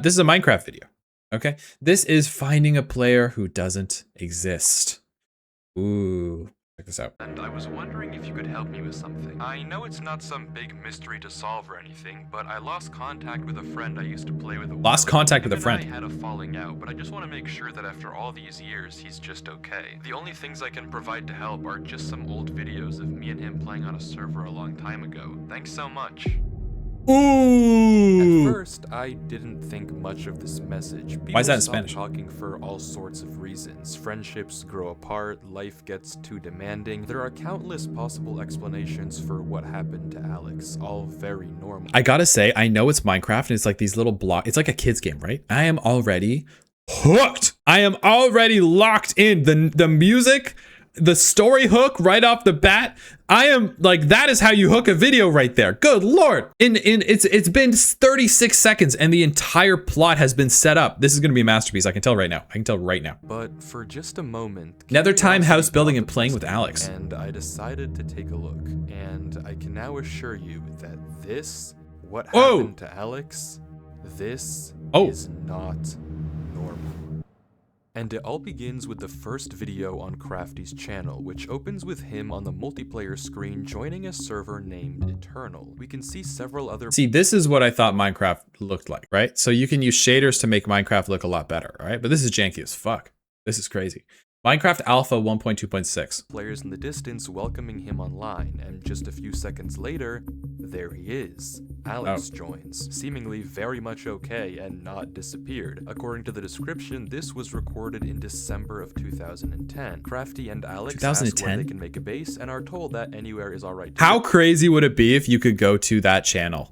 This is a Minecraft video. Okay. This is finding a player who doesn't exist. Ooh. Check this out. And I was wondering if you could help me with something. I know it's not some big mystery to solve or anything, but I lost contact with a friend I used to play with. Lost contact with a friend. I had a falling out, but I just want to make sure that after all these years, he's just okay. The only things I can provide to help are just some old videos of me and him playing on a server a long time ago. Thanks so much. Ooh. At first, I didn't think much of this message. Why is that in People Spanish? stop talking for all sorts of reasons. Friendships grow apart, life gets too demanding. There are countless possible explanations for what happened to Alex, all very normal. I gotta say, I know it's Minecraft and it's like these little blocks. It's like a kid's game, right? I am already hooked. I am already locked in. The music, the story hook right off the bat. I am like, that is how you hook a video right there. Good Lord. It's been 36 seconds and the entire plot has been set up. This is going to be a masterpiece. I can tell right now. But for just a moment, Nether time curiosity house building and got the playing best with of me, Alex. And I decided to take a look. And I can now assure you that what happened to Alex, this is not normal. And it all begins with the first video on Crafty's channel, which opens with him on the multiplayer screen joining a server named Eternal. We can see several other— See, this is what I thought Minecraft looked like, right? So you can use shaders to make Minecraft look a lot better, right? But this is janky as fuck. This is crazy. Minecraft Alpha 1.2.6. players in the distance welcoming him online, and just a few seconds later, there he is. Alex joins, seemingly very much okay and not disappeared. According to the description, this was recorded in December of 2010. Crafty and Alex ask where they can make a base and are told that anywhere is alright. How crazy would it be if you could go to that channel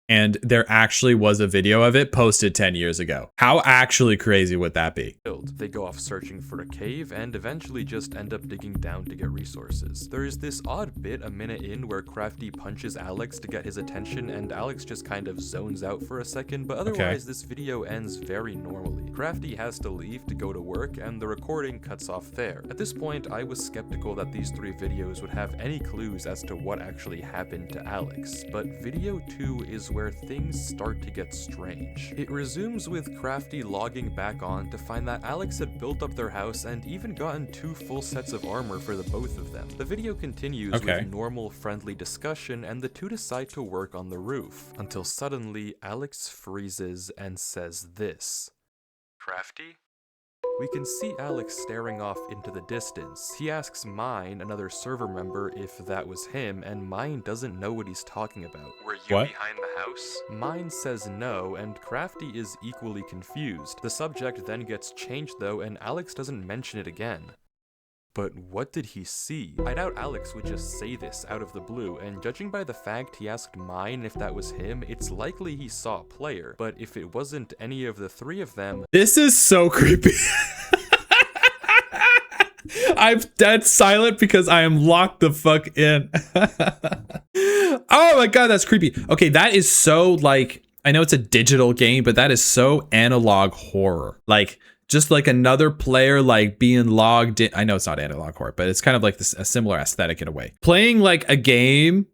and there actually was a video of it posted 10 years ago? How actually crazy would that be? They go off searching for a cave and eventually just end up digging down to get resources. There is this odd bit a minute in where Crafty punches Alex to get his attention and Alex just kind of zones out for a second, but otherwise this video ends very normally. Crafty has to leave to go to work and the recording cuts off there. At this point, I was skeptical that these 3 videos would have any clues as to what actually happened to Alex, but video 2 is where things start to get strange. It resumes with Crafty logging back on to find that Alex had built up their house and even gotten 2 full sets of armor for the both of them. The video continues with normal friendly discussion and the two decide to work on the roof, until suddenly Alex freezes and says this. Crafty? We can see Alex staring off into the distance. He asks Mine, another server member, if that was him, and Mine doesn't know what he's talking about. Were you behind the house? Mine says no, and Crafty is equally confused. The subject then gets changed though, and Alex doesn't mention it again. But what did he see? I doubt Alex would just say this out of the blue, and judging by the fact he asked Mine if that was him, it's likely he saw a player. But if it wasn't any of the 3 of them— This is so creepy. I'm dead silent because I am locked the fuck in. Oh my god, that's creepy. Okay, that is so, like, I know it's a digital game, but that is so analog horror. Like, just like another player like being logged in. I know it's not analog horror, but it's kind of like this, a similar aesthetic in a way. Playing like a game,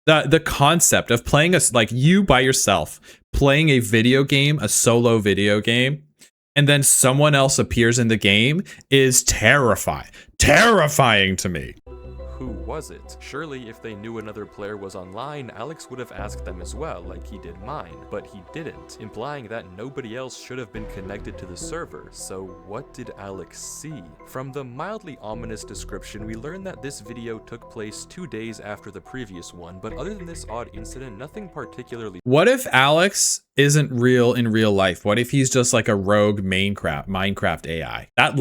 the concept of playing like you by yourself, playing a video game, a solo video game, and then someone else appears in the game is terrifying to me. Who was it? Surely if they knew another player was online, Alex would have asked them as well, like he did Mine, but he didn't, implying that nobody else should have been connected to the server. So what did Alex see? From the mildly ominous description, we learn that this video took place 2 days after the previous one, but other than this odd incident, nothing particularly— What if Alex isn't real in real life? What if he's just like a rogue Minecraft AI? That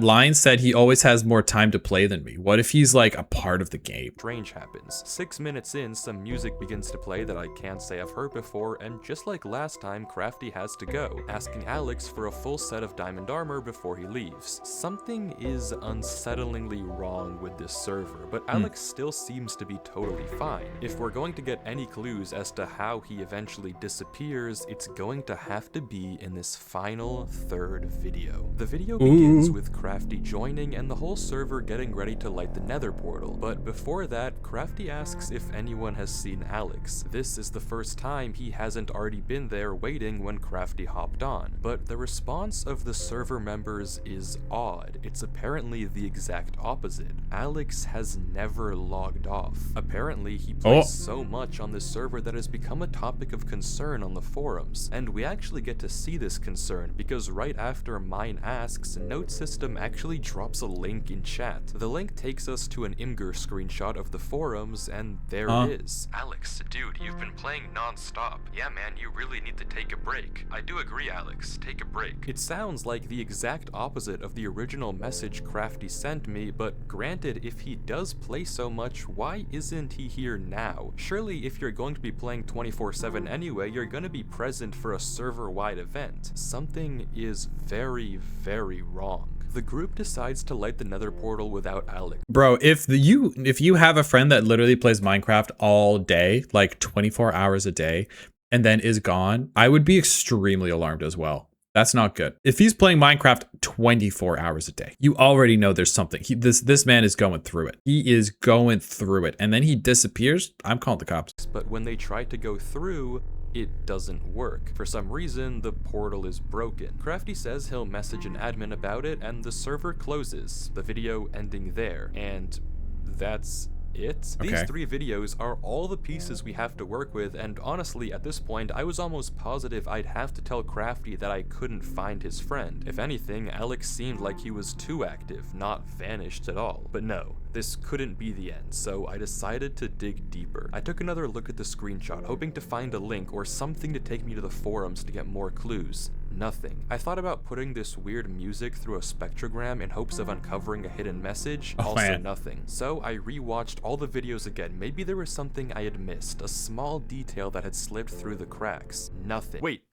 line said he always has more time to play than me. What if he's like a part of the game? Strange happens. 6 minutes in, some music begins to play that I can't say I've heard before, and just like last time, Crafty has to go, asking Alex for a full set of diamond armor before he leaves. Something is unsettlingly wrong with this server, but Alex still seems to be totally fine. If we're going to get any clues as to how he eventually disappears, it's going to have to be in this final 3rd video. The video begins with with Crafty joining and the whole server getting ready to light the nether portal. But before that, Crafty asks if anyone has seen Alex. This is the first time he hasn't already been there waiting when Crafty hopped on. But the response of the server members is odd. It's apparently the exact opposite. Alex has never logged off. Apparently, he plays so much on this server that has become a topic of concern on the forums. And we actually get to see this concern because right after Mine asks, Note System actually drops a link in chat. The link takes us to an Imgur screenshot of the forums, and there it is. Alex, dude, you've been playing non-stop. Yeah, man, you really need to take a break. I do agree, Alex. Take a break. It sounds like the exact opposite of the original message Crafty sent me, but granted, if he does play so much, why isn't he here now? Surely if you're going to be playing 24/7 anyway, you're going to be present for a server-wide event. Something is very, very wrong. The group decides to light the nether portal without Alex. Bro, if you have a friend that literally plays Minecraft all day, like 24 hours a day, and then is gone, I would be extremely alarmed as well. That's not good. If he's playing Minecraft 24 hours a day, you already know there's something. This man is going through it. He is going through it. And then he disappears. I'm calling the cops. But when they try to go through, it doesn't work. For some reason, the portal is broken. Crafty says he'll message an admin about it, and the server closes, the video ending there. And that's it. Okay. These 3 videos are all the pieces we have to work with, and honestly, at this point, I was almost positive I'd have to tell Crafty that I couldn't find his friend. If anything, Alex seemed like he was too active, not vanished at all. But no, this couldn't be the end, so I decided to dig deeper. I took another look at the screenshot, hoping to find a link or something to take me to the forums to get more clues. Nothing. I thought about putting this weird music through a spectrogram in hopes of uncovering a hidden message. Also nothing. So I rewatched all the videos again. Maybe there was something I had missed, a small detail that had slipped through the cracks. Nothing. Wait,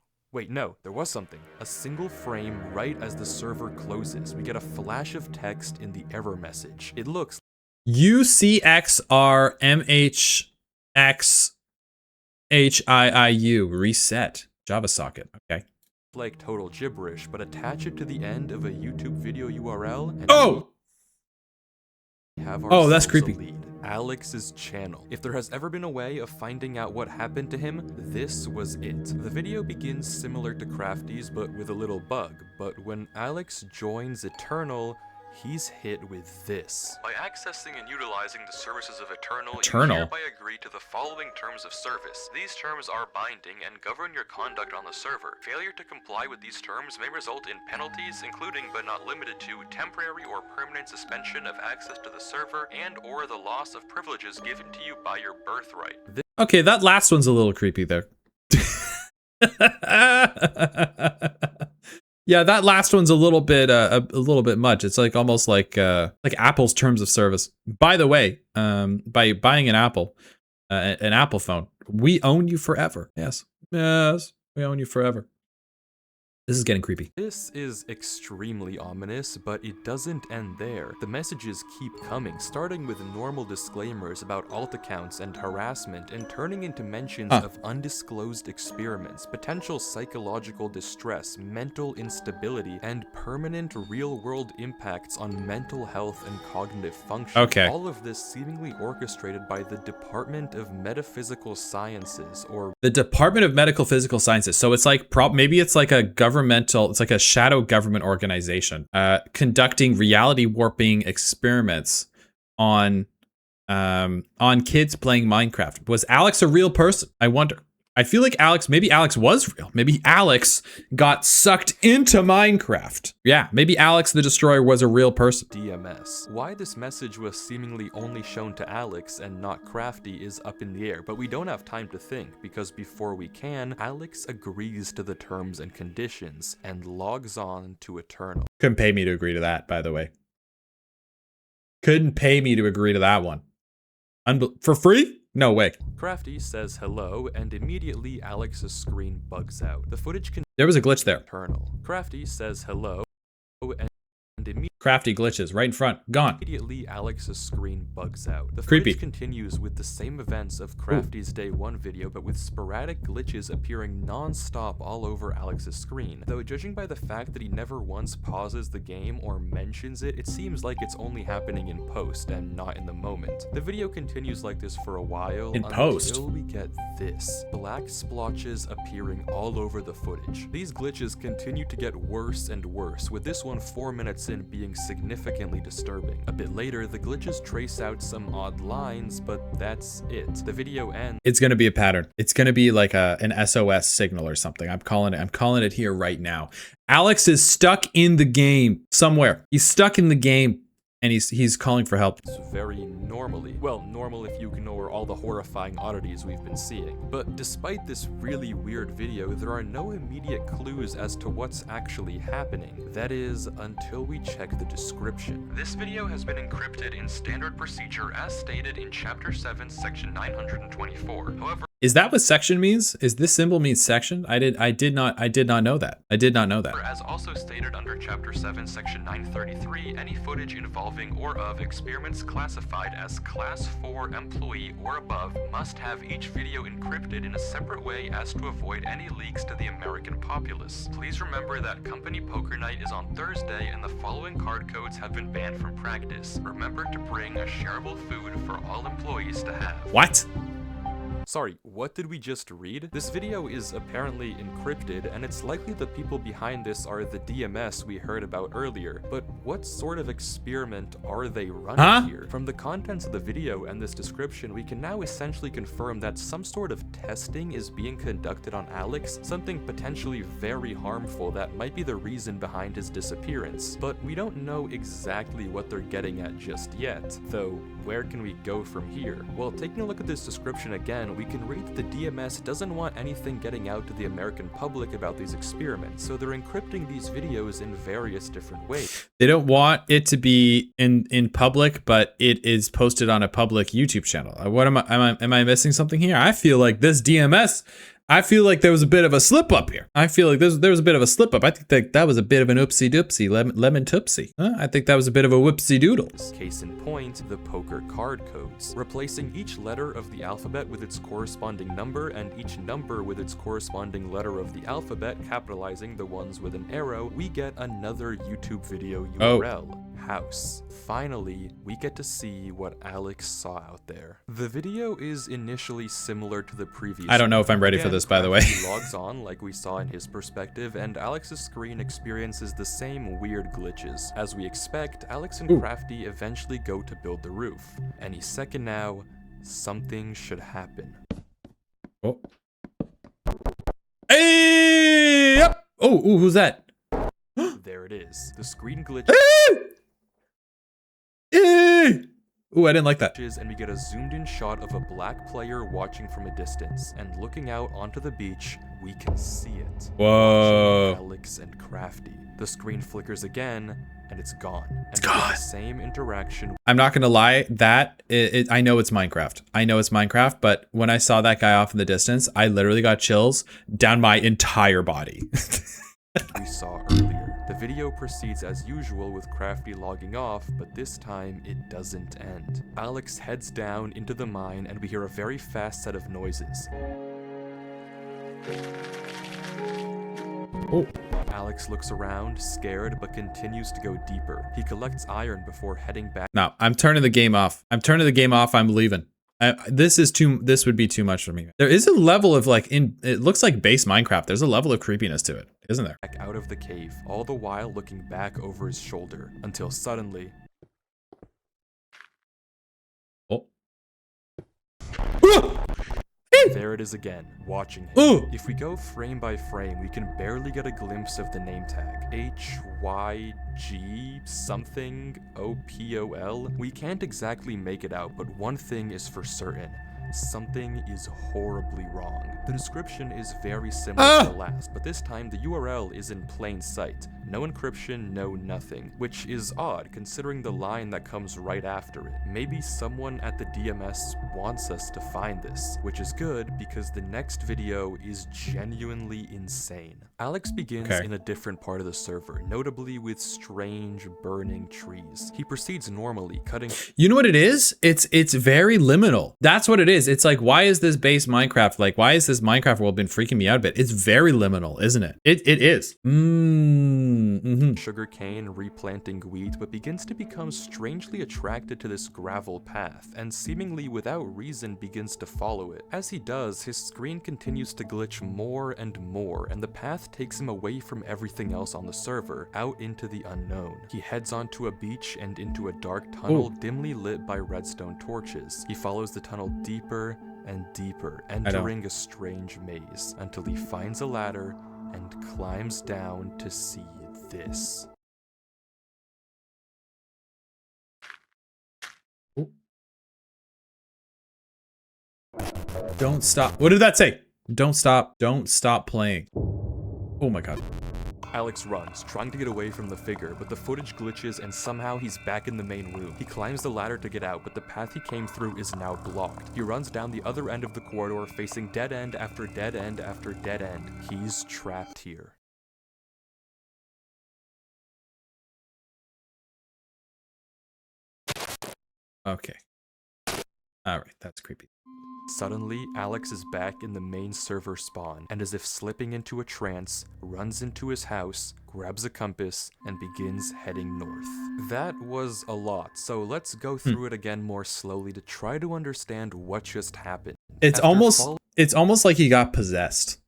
no, there was something. A single frame right as the server closes. We get a flash of text in the error message. It looks UCXRMHXHIIU reset Java socket. Okay. Like total gibberish, but attach it to the end of a YouTube video URL and have that's creepy. a lead. Alex's channel. If there has ever been a way of finding out what happened to him, this was it. The video begins similar to Crafty's, but with a little bug. But when Alex joins Eternal, he's hit with this. By accessing and utilizing the services of Eternal, you Eternal? hereby agree to the following terms of service. These terms are binding and govern your conduct on the server. Failure to comply with these terms may result in penalties, including but not limited to temporary or permanent suspension of access to the server and or the loss of privileges given to you by your birthright. Okay, that last one's a little creepy there. Yeah, that last one's a little bit much. It's like almost like Apple's terms of service. By the way, by buying an Apple phone, we own you forever. Yes, we own you forever. This is getting creepy. This is extremely ominous, but it doesn't end there. The messages keep coming, starting with normal disclaimers about alt accounts and harassment, and turning into mentions of undisclosed experiments, potential psychological distress, mental instability, and permanent real-world impacts on mental health and cognitive function. Okay. All of this seemingly orchestrated by the Department of Metaphysical Sciences, or the Department of Medical Physical Sciences. So it's like maybe it's like a it's like a shadow government organization conducting reality warping experiments on kids playing Minecraft. Was Alex a real person? I wonder. I feel like maybe Alex was real. Maybe Alex got sucked into Minecraft. Yeah, maybe Alex the Destroyer was a real person. DMS. Why this message was seemingly only shown to Alex and not Crafty is up in the air, but we don't have time to think, because before we can, Alex agrees to the terms and conditions and logs on to Eternal. Couldn't pay me to agree to that, by the way. Couldn't pay me to agree to that one. For free? No way. Crafty says hello, and immediately Alex's screen bugs out. The footage There was a glitch there. Eternal. Crafty says hello, and and Crafty glitches right in front. Gone. immediately Alex's screen bugs out. The Creepy. footage continues with the same events of Crafty's day 1 video, but with sporadic glitches appearing non-stop all over Alex's screen. Though judging by the fact that he never once pauses the game or mentions it, it seems like it's only happening in post and not in the moment. The video continues like this for a while until we get this. Black splotches appearing all over the footage. These glitches continue to get worse and worse, with this one 4 minutes in being significantly disturbing. A bit later, the glitches trace out some odd lines, but that's it. The video ends. It's gonna be a pattern. It's gonna be like an SOS signal or something. I'm calling it here right now. Alex is stuck in the game somewhere. He's stuck in the game and he's calling for help. Very normally. Well, normal if you ignore all the horrifying oddities we've been seeing. But despite this really weird video, there are no immediate clues as to what's actually happening. That is, until we check the description. This video has been encrypted in standard procedure as stated in Chapter 7, Section 924. However, Is that what section means? Is this symbol means section? I did not know that. I did not know that. as also stated under Chapter 7, Section 933, any footage involving or of experiments classified as Class 4 employee or above must have each video encrypted in a separate way as to avoid any leaks to the American populace. Please remember that company poker night is on Thursday and the following card codes have been banned from practice. Remember to bring a shareable food for all employees to have. What? Sorry, what did we just read? This video is apparently encrypted, and it's likely the people behind this are the DMS we heard about earlier. But what sort of experiment are they running here? From the contents of the video and this description, we can now essentially confirm that some sort of testing is being conducted on Alex, something potentially very harmful that might be the reason behind his disappearance. But we don't know exactly what they're getting at just yet. Though, where can we go from here? Well, taking a look at this description again, we can read that the DMS doesn't want anything getting out to the American public about these experiments, so they're encrypting these videos in various different ways. They don't want it to be in public, but it is posted on a public YouTube channel. What am I missing something here? I feel like this DMS, I feel like there was a bit of a slip up here. I feel like there was a bit of a slip up. I think that was a bit of an oopsie doopsie, lemon toopsie. I think that was a bit of a whoopsie doodle. Case in point, the poker card codes. Replacing each letter of the alphabet with its corresponding number and each number with its corresponding letter of the alphabet, capitalizing the ones with an arrow, we get another YouTube video URL. House. Finally, we get to see what Alex saw out there. The video is initially similar to the previous. I don't know if I'm ready for this, by the way. He logs on like we saw in his perspective, and Alex's screen experiences the same weird glitches. As we expect, Alex and Crafty eventually go to build the roof. Any second now, something should happen. Oh. Hey! Yep. Oh, ooh, who's that? There it is. The screen glitches. Ooh, I didn't like that. And we get a zoomed in shot of a black player watching from a distance, and looking out onto the beach, we can see it. Whoa. Alex and Crafty. The screen flickers again, and it's gone. And it's gone. The same interaction. I'm not gonna lie, I know it's Minecraft. I know it's Minecraft, but when I saw that guy off in the distance, I literally got chills down my entire body. We saw earlier. The video proceeds as usual with Crafty logging off, but this time it doesn't end. Alex heads down into the mine and we hear a very fast set of noises. Oh. Alex looks around, scared, but continues to go deeper. He collects iron before heading back. No, I'm turning the game off. I'm leaving. This would be too much for me. There is a level of it looks like base Minecraft. There's a level of creepiness to it, isn't there? Back out of the cave, all the while looking back over his shoulder, until suddenly... Oh. There it is again, watching him. Ooh. If we go frame by frame, we can barely get a glimpse of the name tag. HYG something OPOL. We can't exactly make it out, but one thing is for certain. something is horribly wrong. The description is very similar to the last, but this time the URL is in plain sight. No encryption, no nothing, which is odd considering the line that comes right after it. Maybe someone at the DMS wants us to find this, which is good because the next video is genuinely insane. Alex begins in a different part of the server, notably with strange burning trees. He proceeds normally, cutting— You know what it is? It's very liminal. That's what it is. It's like, why is this base Minecraft, like, why is this Minecraft world been freaking me out a bit? It's very liminal, isn't it? It is. Sugarcane, replanting wheat, but begins to become strangely attracted to this gravel path, and seemingly without reason begins to follow it. As he does, his screen continues to glitch more and more, and the path takes him away from everything else on the server, out into the unknown. He heads onto a beach and into a dark tunnel dimly lit by redstone torches. He follows the tunnel deeper and deeper, entering a strange maze, until he finds a ladder and climbs down to see this. Don't stop. What did that say? Don't stop. Don't stop playing. Oh my god. Alex runs, trying to get away from the figure, but the footage glitches and somehow he's back in the main room. He climbs the ladder to get out, but the path he came through is now blocked. He runs down the other end of the corridor, facing dead end after dead end after dead end. He's trapped here. Okay. All right, that's creepy. Suddenly, Alex is back in the main server spawn, and as if slipping into a trance, runs into his house, grabs a compass, and begins heading north. That was a lot, so let's go through it again more slowly to try to understand what just happened. It's almost like he got possessed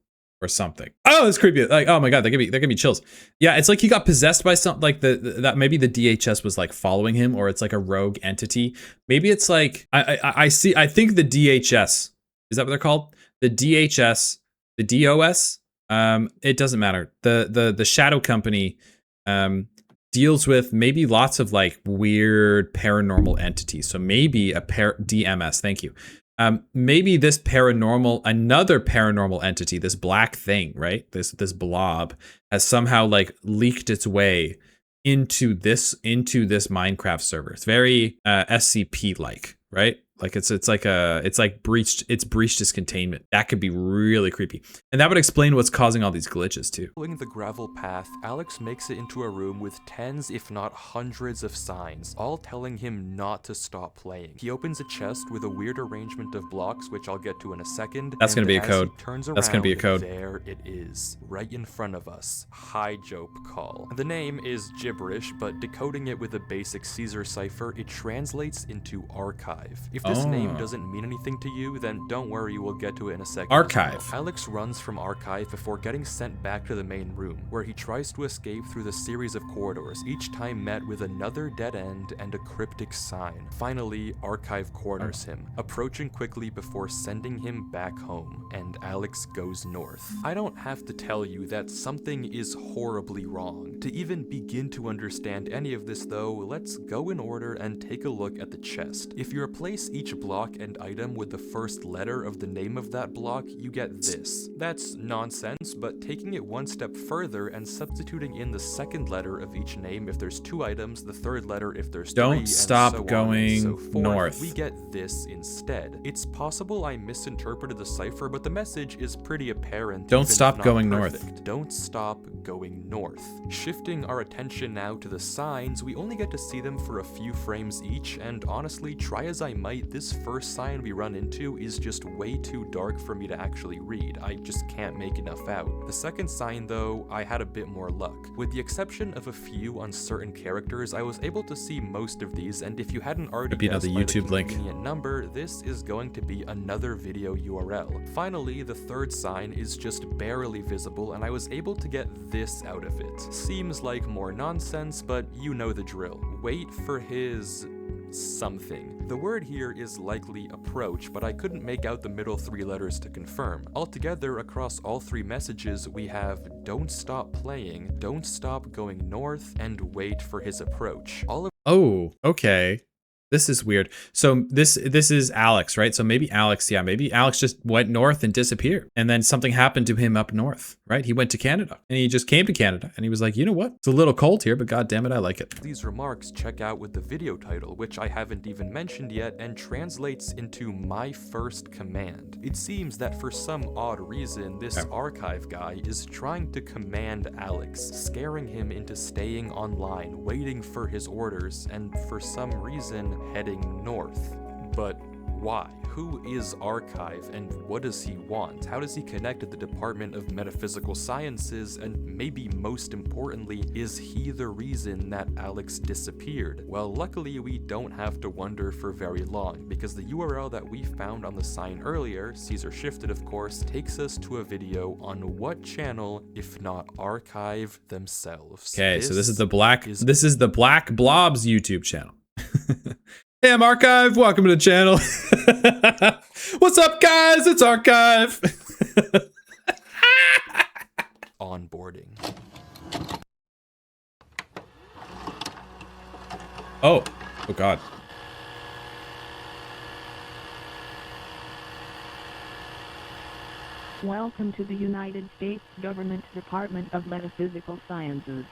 or something. Oh, it's creepy. Like, oh my god, that gave me chills. Yeah, it's like he got possessed by something, like that maybe the DHS was like following him, or it's like a rogue entity. Maybe it's like I think the DHS, is that what they're called? The DHS, the DOS, it doesn't matter. The shadow company deals with maybe lots of like weird paranormal entities. So maybe DMS, thank you. Maybe this another paranormal entity, this black thing, right? This blob has somehow like leaked its way into this Minecraft server. It's very SCP like, right? Like it's breached its containment. That could be really creepy. And that would explain what's causing all these glitches too. Following the gravel path, Alex makes it into a room with tens if not hundreds of signs, all telling him not to stop playing. He opens a chest with a weird arrangement of blocks, which I'll get to in a second. That's gonna be a code. That's gonna be a code. There it is, right in front of us. High Jope call. The name is gibberish, but decoding it with a basic Caesar cipher, it translates into archive. If this name doesn't mean anything to you, then don't worry, we'll get to it in a second. Archive. Alex runs from archive before getting sent back to the main room, where he tries to escape through the series of corridors, each time met with another dead end and a cryptic sign. Finally, archive corners him, approaching quickly before sending him back home, and Alex goes north. I don't have to tell you that something is horribly wrong. To even begin to understand any of this though, let's go in order and take a look at the chest. If you replace each block and item with the first letter of the name of that block, you get this. That's nonsense, but taking it one step further and substituting in the second letter of each name if there's 2 items, the third letter if there's 3, Don't stop and so going on and so forth, north. we get this instead. It's possible I misinterpreted the cipher, but the message is pretty apparent. Don't even stop if not going perfect. north. Don't stop going north. Shifting our attention now to the signs, we only get to see them for a few frames each, and honestly, try as I might, this first sign we run into is just way too dark for me to actually read. I just can't make enough out. The second sign though, I had a bit more luck. With the exception of a few uncertain characters, I was able to see most of these, and if you hadn't already guessed by the convenient number, this is going to be another video URL. Finally, the third sign is just barely visible, and I was able to get this out of it. Seems like more nonsense, but you know the drill. Wait for his something. The word here is likely approach, but I couldn't make out the middle 3 letters to confirm. Altogether, across all 3 messages, we have don't stop playing, don't stop going north, and wait for his approach. All of Oh, okay. This is weird. So this is Alex, right? So maybe Alex just went north and disappeared. And then something happened to him up north, right? He went to Canada and he just came to Canada and he was like, you know what? It's a little cold here, but God damn it, I like it. These remarks check out with the video title, which I haven't even mentioned yet, and translates into my first command. It seems that for some odd reason, this archive guy is trying to command Alex, scaring him into staying online, waiting for his orders, and for some reason, heading north. But why? Who is Archive and what does he want? How does he connect to the Department of Metaphysical Sciences? And maybe most importantly, is he the reason that Alex disappeared? Well, luckily we don't have to wonder for very long, because the URL that we found on the sign earlier, Caesar Shifted of course, takes us to a video on what channel, if not Archive themselves. Okay, so this is the Black Blobs YouTube channel. Hey, I'm Archive. Welcome to the channel. What's up, guys? It's Archive. Onboarding. Oh God. Welcome to the United States Government Department of Metaphysical Sciences.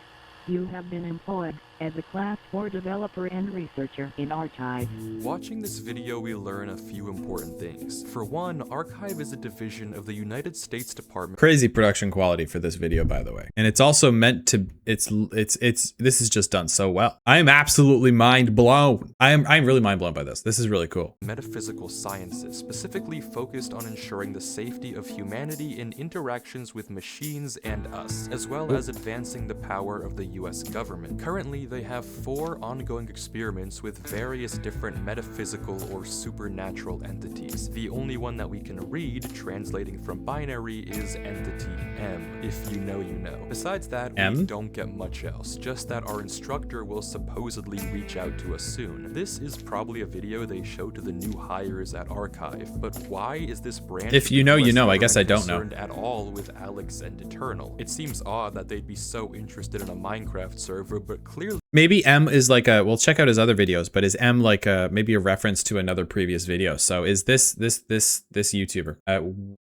You have been employed as a Class 4 developer and researcher in Archive. Watching this video, we learn a few important things. For one, Archive is a division of the United States Department. Crazy production quality for this video, by the way. And it's also meant to, this is just done so well. I am absolutely mind blown. I'm really mind blown by this. This is really cool. Metaphysical Sciences, specifically focused on ensuring the safety of humanity in interactions with machines and us, as well as advancing the power of the US government. Currently, they have 4 ongoing experiments with various different metaphysical or supernatural entities. The only one that we can read, translating from binary, is Entity M. If you know, you know. Besides that, we don't get much else, just that our instructor will supposedly reach out to us soon. This is probably a video they show to the new hires at Archive, but why is this branch? If you know, you know. I guess I don't know. At all with Alex and Eternal. It seems odd that they'd be so interested in a Minecraft server, but clearly maybe M is like a, well, check out his other videos, but is M like a, maybe a reference to another previous video? So is this YouTuber,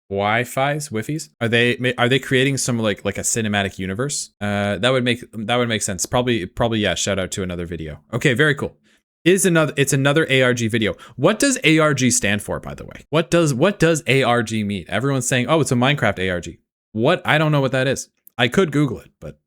Wi-Fi's, are they creating some like a cinematic universe? That would make sense. Probably, yeah, shout out to another video. Okay, very cool. It's another ARG video. What does ARG stand for, by the way? What does ARG mean? Everyone's saying, oh, it's a Minecraft ARG. What? I don't know what that is. I could Google it, but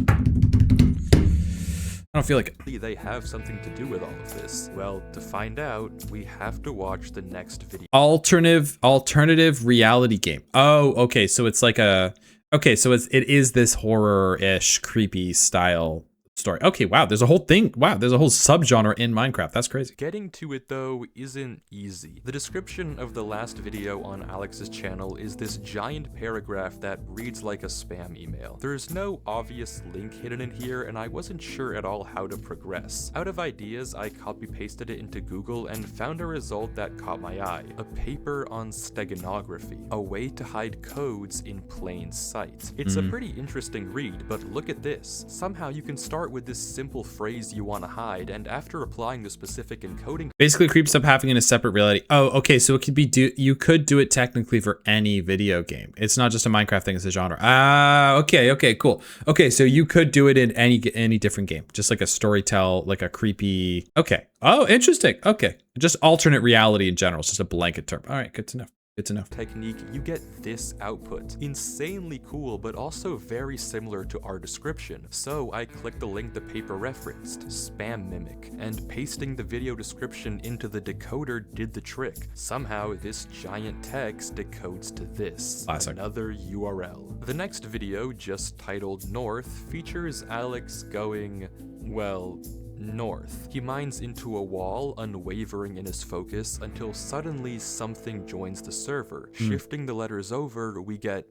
I don't feel like it. They have something to do with all of this. Well, to find out, we have to watch the next video. Alternative reality game. Oh, okay. So it's like it is this horror-ish, creepy style story. Okay, wow, there's a whole thing. Wow, there's a whole subgenre in Minecraft. That's crazy. Getting to it though isn't easy. The description of the last video on Alex's channel is this giant paragraph that reads like a spam email. There's no obvious link hidden in here, and I wasn't sure at all how to progress. Out of ideas, I copy-pasted it into Google and found a result that caught my eye. A paper on steganography, a way to hide codes in plain sight. It's a pretty interesting read, but look at this. Somehow you can start with this simple phrase you want to hide, and after applying the specific encoding, basically creeps up having in a separate reality. Oh, okay, so it could be you could do it technically for any video game. It's not just a Minecraft thing, it's a genre. Ah, okay, cool. Okay, so you could do it in any different game, just like a storytell, like a creepy. Okay. Oh, interesting. Okay, just alternate reality in general. It's just a blanket term. All right, good to know. Good to know. Technique, you get this output. Insanely cool, but also very similar to our description. So I clicked the link the paper referenced, Spam Mimic, and pasting the video description into the decoder did the trick. Somehow this giant text decodes to this. Classic. Another URL. The next video, just titled North, features Alex going, well, north. He mines into a wall, unwavering in his focus, until suddenly something joins the server. Shifting the letters over, we get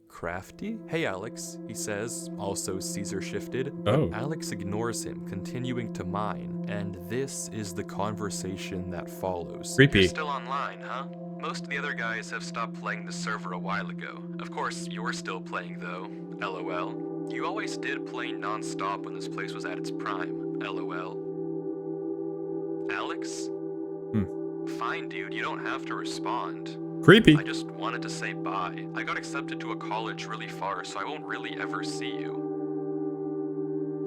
Crafty? Hey Alex, he says, also Caesar shifted. Oh. Alex ignores him, continuing to mine, and this is the conversation that follows. Creepy. You're still online, huh? Most of the other guys have stopped playing the server a while ago. Of course, you're still playing though. LOL. You always did play non-stop when this place was at its prime. LOL. Alex, Fine, dude, you don't have to respond. Creepy. I just wanted to say bye. I got accepted to a college really far, so I won't really ever see you.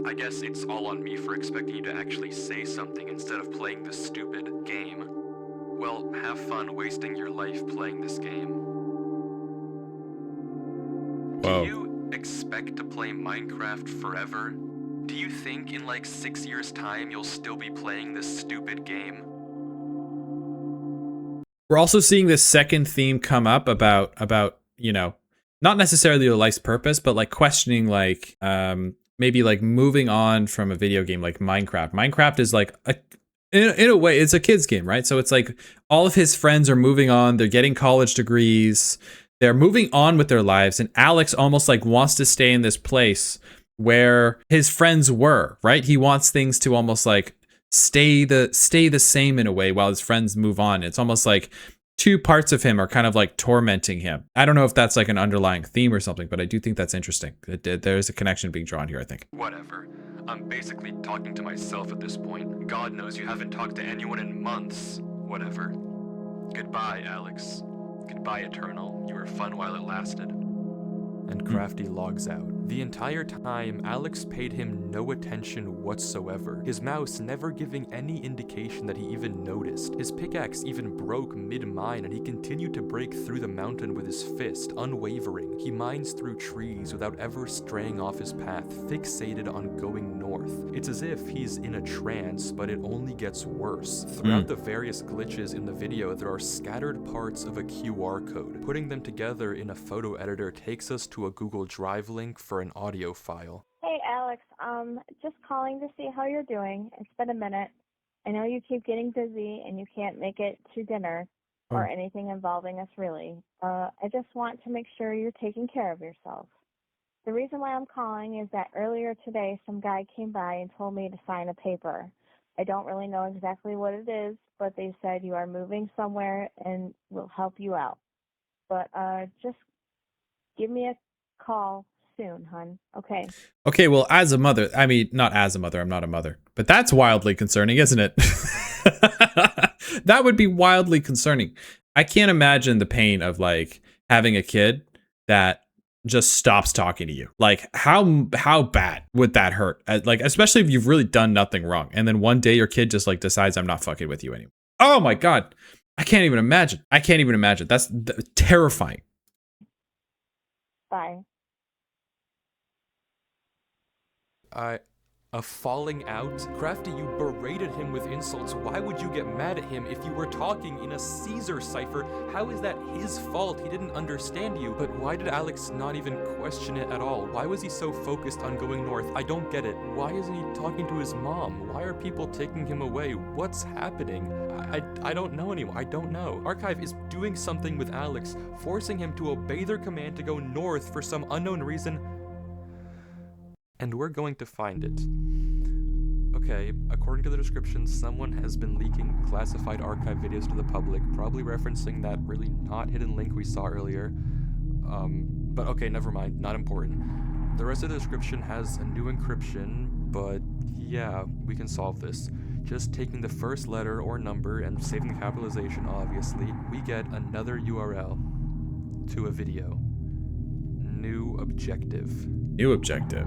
I guess it's all on me for expecting you to actually say something instead of playing this stupid game. Well, have fun wasting your life playing this game. Whoa. Do you expect to play Minecraft forever? Do you think in like 6 years' time you'll still be playing this stupid game? We're also seeing this second theme come up about, you know, not necessarily your life's purpose, but like questioning, like, maybe like moving on from a video game like Minecraft. Minecraft is like, in a way, it's a kid's game, right? So it's like all of his friends are moving on. They're getting college degrees. They're moving on with their lives. And Alex almost like wants to stay in this place where his friends were, right? He wants things to almost like stay the same in a way while his friends move on. It's almost like two parts of him are kind of like tormenting him. I don't know if that's like an underlying theme or something, but I do think that's interesting. There's a connection being drawn here, I think. Whatever. I'm basically talking to myself at this point. God knows you haven't talked to anyone in months. Whatever. Goodbye, Alex. Goodbye, Eternal. You were fun while it lasted. And Crafty logs out. The entire time, Alex paid him no attention whatsoever, his mouse never giving any indication that he even noticed. His pickaxe even broke mid-mine, and he continued to break through the mountain with his fist, unwavering. He mines through trees without ever straying off his path, fixated on going north. It's as if he's in a trance, but it only gets worse. Throughout the various glitches in the video, there are scattered parts of a QR code. Putting them together in a photo editor takes us to a Google Drive link for an audio file. Hey Alex, just calling to see how you're doing. It's been a minute. I know you keep getting busy and you can't make it to dinner or anything involving us really. I just want to make sure you're taking care of yourself. The reason why I'm calling is that earlier today some guy came by and told me to sign a paper. I don't really know exactly what it is, but they said you are moving somewhere and we'll help you out. But just give me a call soon, hun. Okay. Okay, well, as a mother, I mean, not as a mother, I'm not a mother, but that's wildly concerning, isn't it? That would be wildly concerning. I can't imagine the pain of like having a kid that just stops talking to you. Like how bad would that hurt? Like, especially if you've really done nothing wrong. And then one day your kid just like decides I'm not fucking with you anymore. Oh my God. I can't even imagine. That's terrifying. Bye. A falling out? Crafty, you berated him with insults. Why would you get mad at him if you were talking in a Caesar cipher? How is that his fault? He didn't understand you. But why did Alex not even question it at all? Why was he so focused on going north? I don't get it. Why isn't he talking to his mom? Why are people taking him away? What's happening? I don't know anymore. I don't know. Archive is doing something with Alex, forcing him to obey their command to go north for some unknown reason. And we're going to find it. Okay, according to the description, someone has been leaking classified archive videos to the public, probably referencing that really not hidden link we saw earlier. But okay, never mind, not important. The rest of the description has a new encryption, but yeah, we can solve this. Just taking the first letter or number and saving the capitalization, obviously, we get another URL to a video. New objective. New objective.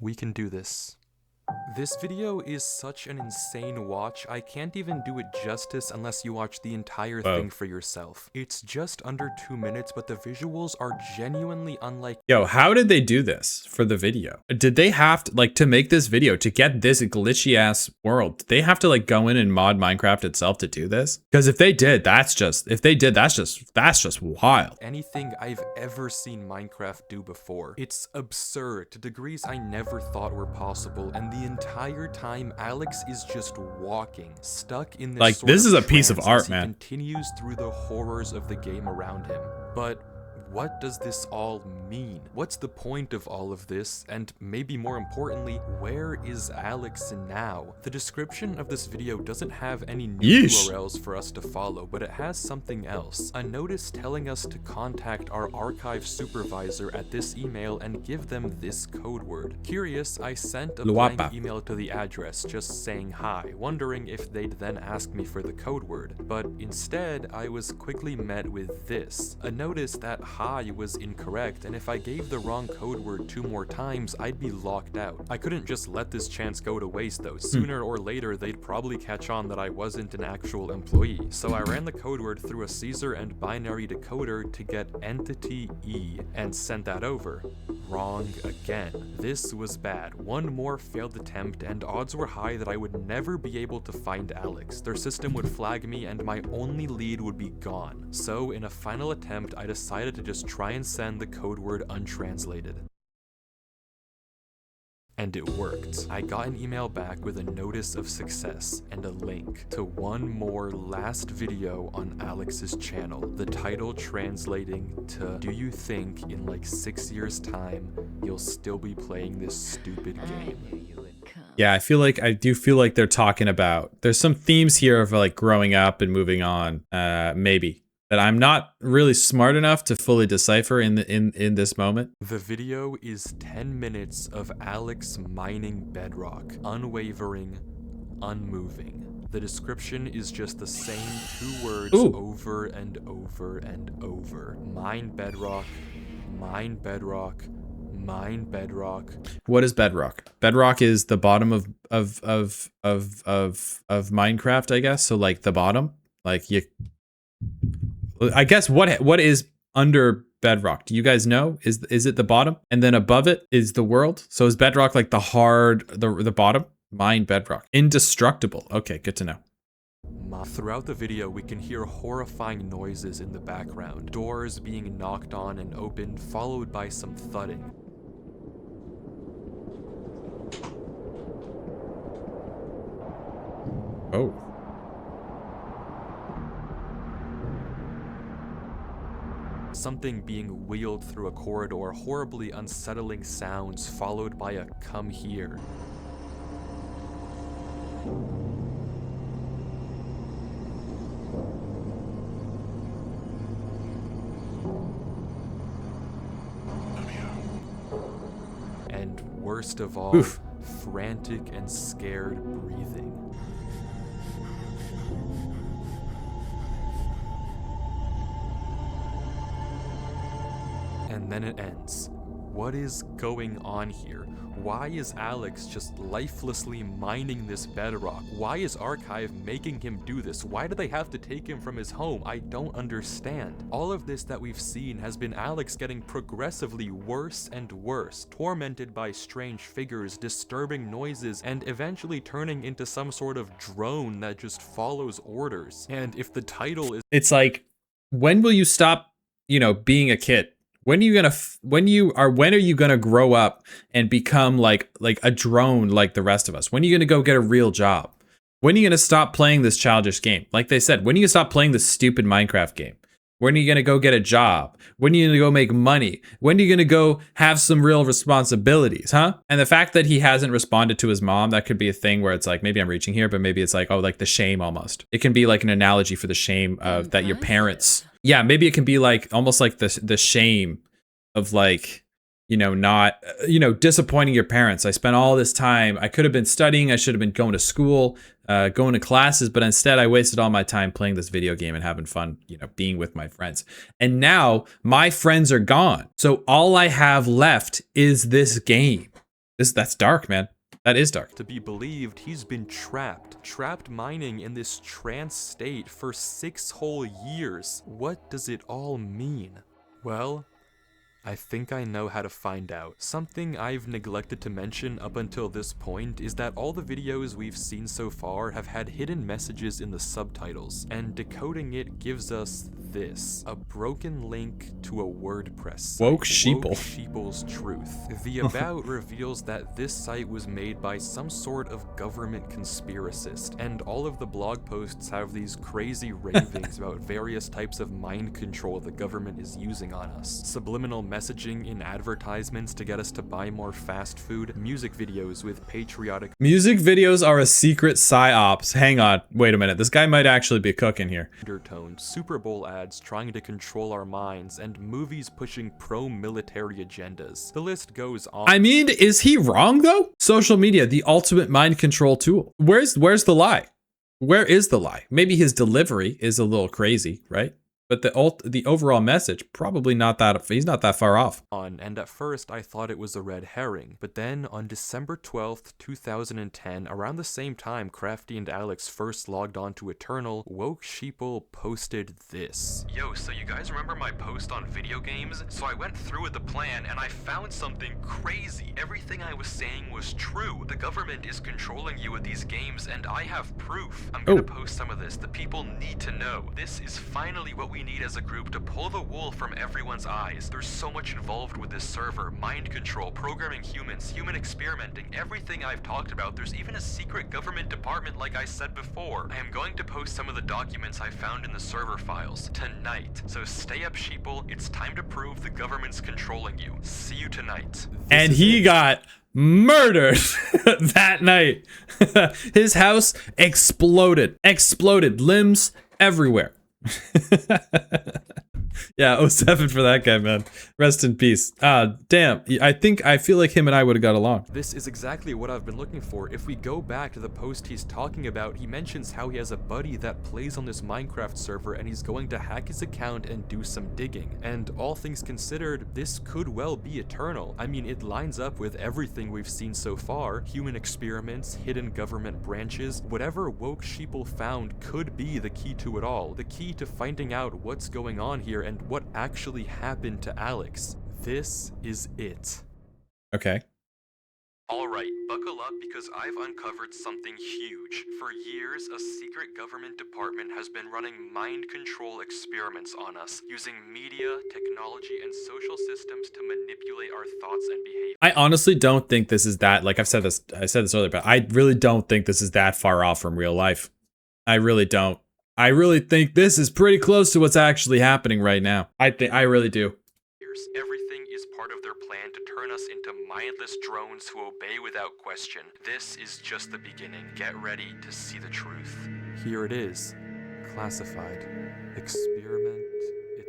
We can do this. This video is such an insane watch, I can't even do it justice unless you watch the entire thing for yourself. It's just under 2 minutes, but the visuals are genuinely unlike— Yo, how did they do this for the video? Did they have to, like, to make this video, to get this glitchy ass world, did they have to like go in and mod Minecraft itself to do this? Because if they did, that's just wild. anything I've ever seen Minecraft do before. It's absurd to degrees I never thought were possible, and the entire time Alex is just walking, stuck in this This is a piece of trance art, as he man. continues through the horrors of the game around him. But What does this all mean? What's the point of all of this? And maybe more importantly, where is Alex now? The description of this video doesn't have any new URLs for us to follow, but it has something else. A notice telling us to contact our archive supervisor at this email and give them this code word. Curious, I sent a blank email to the address just saying hi, wondering if they'd then ask me for the code word. But instead, I was quickly met with this. A notice that hi was incorrect, and if I gave the wrong code word 2 more times, I'd be locked out. I couldn't just let this chance go to waste though. Sooner or later, they'd probably catch on that I wasn't an actual employee. So I ran the code word through a Caesar and binary decoder to get entity E and sent that over. Wrong again. This was bad. One more failed attempt, and odds were high that I would never be able to find Alex. Their system would flag me, and my only lead would be gone. So in a final attempt, I decided to just try and send the code word untranslated. And it worked. I got an email back with a notice of success and a link to one more last video on Alex's channel. The title translating to, "Do you think in like 6 years' time, you'll still be playing this stupid game?" Yeah, I do feel like they're talking about, there's some themes here of like growing up and moving on, maybe, that I'm not really smart enough to fully decipher in this moment. The video is 10 minutes of Alex mining bedrock, unwavering, unmoving. The description is just the same 2 words over and over and over. Mine bedrock, mine bedrock, mine bedrock. What is bedrock? Bedrock is the bottom of Minecraft, I guess. So like the bottom, like I guess what is under bedrock? Do you guys know? Is it the bottom? And then above it is the world. So is bedrock like the bottom? Mine bedrock. Indestructible. Okay, good to know. Throughout the video, we can hear horrifying noises in the background. Doors being knocked on and opened, followed by some thudding. Oh. Something being wheeled through a corridor, horribly unsettling sounds, followed by a "come here." And worst of all, frantic and scared breathing. And then it ends. What is going on here? Why is Alex just lifelessly mining this bedrock? Why is Archive making him do this? Why do they have to take him from his home? I don't understand. All of this that we've seen has been Alex getting progressively worse and worse, tormented by strange figures, disturbing noises, and eventually turning into some sort of drone that just follows orders. And if the title is— It's like, when will you stop, being a kid? When are you gonna grow up and become like a drone like the rest of us? When are you gonna go get a real job? When are you gonna stop playing this childish game? Like they said, when are you gonna stop playing this stupid Minecraft game? When are you gonna go get a job? When are you gonna go make money? When are you gonna go have some real responsibilities, huh? And the fact that he hasn't responded to his mom, that could be a thing where it's like, maybe I'm reaching here, but maybe it's like, oh, like the shame almost. It can be like an analogy for the shame of that your parents. Yeah, maybe it can be like almost like the shame of like, not, disappointing your parents. I spent all this time, I could have been studying, I should have been going to school, going to classes, but instead I wasted all my time playing this video game and having fun, being with my friends. And now my friends are gone. So all I have left is this game. That's dark, man. That is dark. To be believed, he's been trapped mining in this trance state for 6 whole years. What does it all mean? Well, I think I know how to find out. Something I've neglected to mention up until this point is that all the videos we've seen so far have had hidden messages in the subtitles, and decoding it gives us this: a broken link to a WordPress site. Woke Sheeple. Sheeple's Truth. The About reveals that this site was made by some sort of government conspiracist, and all of the blog posts have these crazy ravings about various types of mind control the government is using on us. Subliminal messaging in advertisements to get us to buy more fast food, music videos with patriotic Music videos are a secret psyops. Hang on, wait a minute. This guy might actually be cooking here. undertones, Super Bowl ads trying to control our minds, and movies pushing pro-military agendas. The list goes on. I mean, is he wrong though? Social media, the ultimate mind control tool. Where's the lie? Where is the lie? Maybe his delivery is a little crazy, right? But the overall message, probably not that, he's not that far off. And at first I thought it was a red herring, but then on December 12th, 2010, around the same time Crafty and Alex first logged on to Eternal, Woke Sheeple posted this. Yo, so you guys remember my post on video games? So I went through with the plan and I found something crazy. Everything I was saying was true. The government is controlling you with these games and I have proof. I'm gonna post some of this. The people need to know. This is finally what we need as a group to pull the wool from everyone's eyes. There's so much involved with this server. Mind control, programming humans, human experimenting, everything I've talked about. There's even a secret government department like I said before. I am going to post some of the documents I found in the server files tonight. So stay up, Sheeple. It's time to prove the government's controlling you. See you tonight. And he got murdered that night. His house exploded, limbs everywhere. Yeah, 07 for that guy, man. Rest in peace. Damn. I feel like him and I would have got along. This is exactly what I've been looking for. If we go back to the post he's talking about, he mentions how he has a buddy that plays on this Minecraft server and he's going to hack his account and do some digging. And all things considered, this could well be Eternal. I mean, it lines up with everything we've seen so far. Human experiments, hidden government branches, whatever Woke Sheeple found could be the key to it all. The key to finding out what's going on here and what actually happened to Alex. This is it. Okay. Alright, buckle up because I've uncovered something huge. For years, a secret government department has been running mind control experiments on us, using media, technology, and social systems to manipulate our thoughts and behavior. I honestly don't think this is that, like I said this earlier, but I really don't think this is that far off from real life. I really don't. I really think this is pretty close to what's actually happening right now. I really do. Everything is part of their plan to turn us into mindless drones who obey without question. This is just the beginning. Get ready to see the truth. Here it is. Classified. Experiment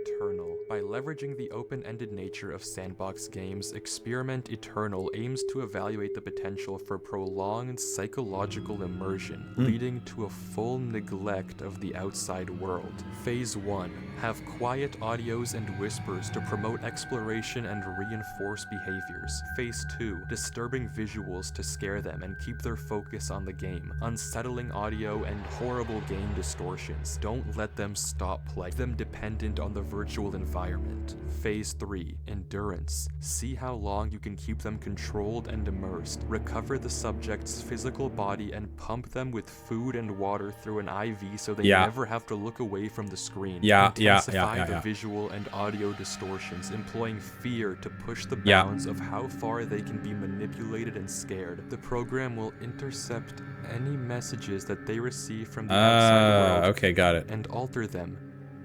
Eternal. By leveraging the open-ended nature of sandbox games, Experiment Eternal aims to evaluate the potential for prolonged psychological immersion, leading to a full neglect of the outside world. Phase 1. Have quiet audios and whispers to promote exploration and reinforce behaviors. Phase 2. Disturbing visuals to scare them and keep their focus on the game. Unsettling audio and horrible game distortions. Don't let them stop playing. Make them dependent on the virtual environment. Phase 3. Endurance. See how long you can keep them controlled and immersed. Recover the subject's physical body and pump them with food and water through an IV so they never have to look away from the screen. Intensify the visual and audio distortions, employing fear to push the bounds of how far they can be manipulated and scared. The program will intercept any messages that they receive from the outside world. Okay, got it. And alter them,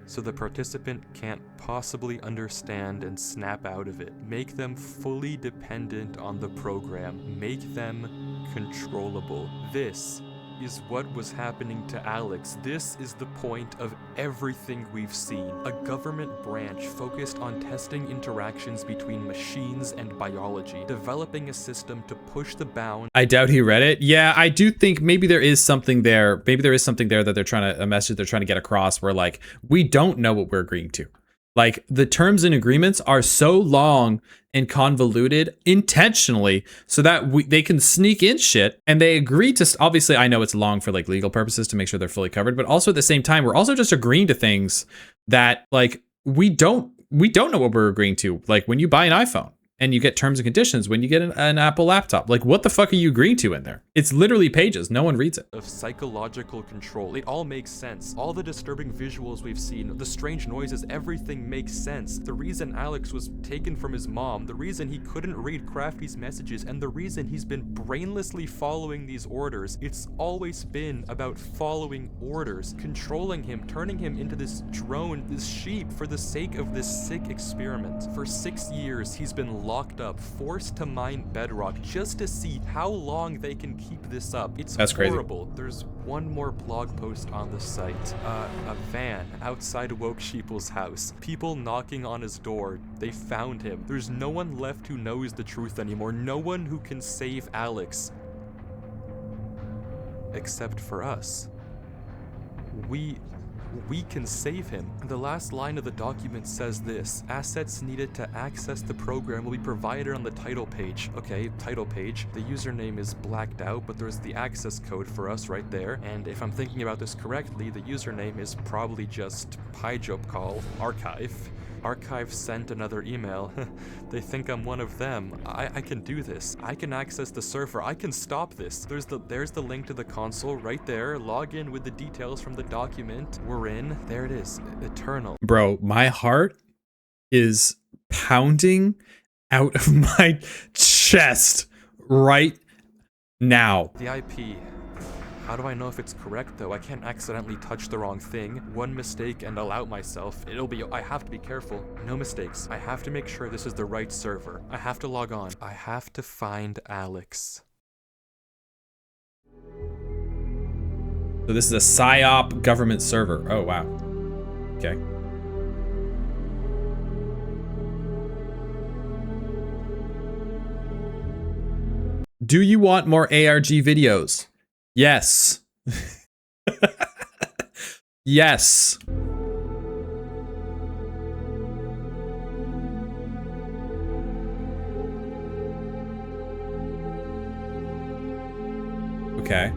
so the participant can't possibly understand and snap out of it. Make them fully dependent on the program. Make them controllable. This is what was happening to Alex. This is the point of everything we've seen. A government branch focused on testing interactions between machines and biology, developing a system to push the bounds. I doubt he read it. Yeah, I do think maybe there is something there. Maybe there is something there that they're trying to, a message they're trying to get across where like, we don't know what we're agreeing to. Like the terms and agreements are so long and convoluted intentionally so that they can sneak in shit, and they agree to, obviously I know it's long for like legal purposes to make sure they're fully covered, but also at the same time, we're also just agreeing to things that like we don't we don't know what we're agreeing to. Like when you buy an iPhone and you get terms and conditions when you get an Apple laptop. Like what the fuck are you agreeing to in there? It's literally pages. No one reads it. Of psychological control. It all makes sense. All the disturbing visuals we've seen, the strange noises, everything makes sense. The reason Alex was taken from his mom, the reason he couldn't read Crafty's messages, and the reason he's been brainlessly following these orders, it's always been about following orders, controlling him, turning him into this drone, this sheep for the sake of this sick experiment. For 6 years, he's been locked up, forced to mine bedrock just to see how long they can keep this up. That's horrible. Crazy. There's one more blog post on the site. A van outside Woke Sheeple's house. People knocking on his door. They found him. There's no one left who knows the truth anymore. No one who can save Alex. Except for us. We can save him. The last line of the document says this: assets needed to access the program will be provided on the title page. Okay, title page. The username is blacked out, but there's the access code for us right there. And if I'm thinking about this correctly, the username is probably just pijopcall archive. Archive sent another email. They think I'm one of them. I can do this. I can access the server. I can stop this. There's the link to the console right there. Log in with the details from the document. We're in. There it is. Eternal. Bro, my heart is pounding out of my chest right now. The IP. How do I know if it's correct though? I can't accidentally touch the wrong thing. One mistake and I'll out myself. I have to be careful. No mistakes. I have to make sure this is the right server. I have to log on. I have to find Alex. So this is a PSYOP government server. Oh, wow. Okay. Do you want more ARG videos? Yes. Yes. Okay.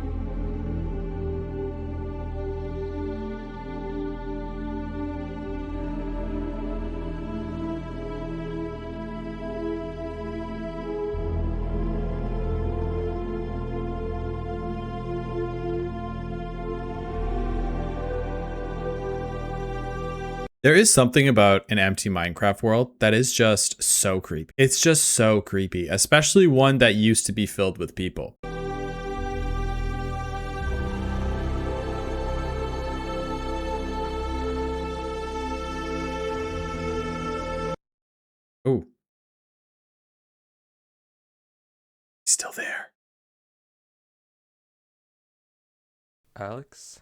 There is something about an empty Minecraft world that is just so creepy. It's just so creepy, especially one that used to be filled with people. Oh. He's still there. Alex?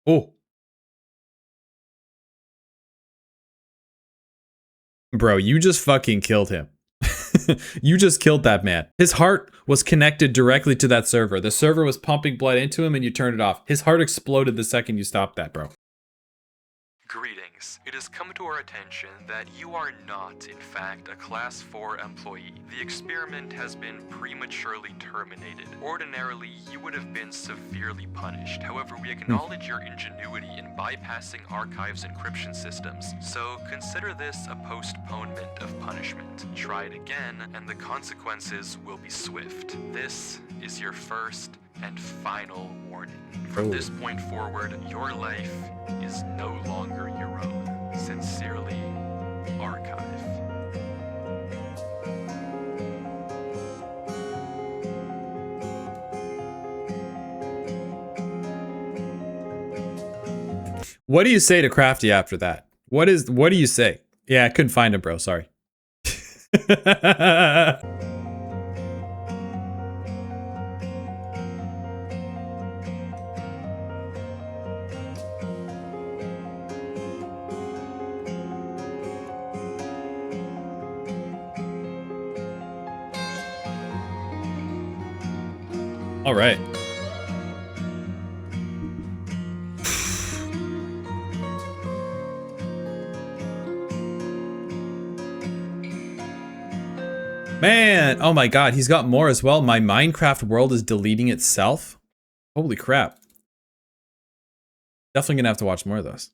Oh. Bro, you just fucking killed him. You just killed that man. His heart was connected directly to that server. The server was pumping blood into him and you turned it off. His heart exploded the second you stopped that, bro. Greetings. It has come to our attention that you are not, in fact, a Class 4 employee. The experiment has been prematurely terminated. Ordinarily, you would have been severely punished. However, we acknowledge your ingenuity in bypassing Archive's encryption systems, so consider this a postponement of punishment. Try it again, and the consequences will be swift. This is your first and final warning. From this point forward, your life is no longer your own. Sincerely, Archive. What do you say to Crafty after that? What do you say? Yeah, I couldn't find him, bro. Sorry. All right. Man, oh my god, he's got more as well. My Minecraft world is deleting itself. Holy crap. Definitely gonna have to watch more of those.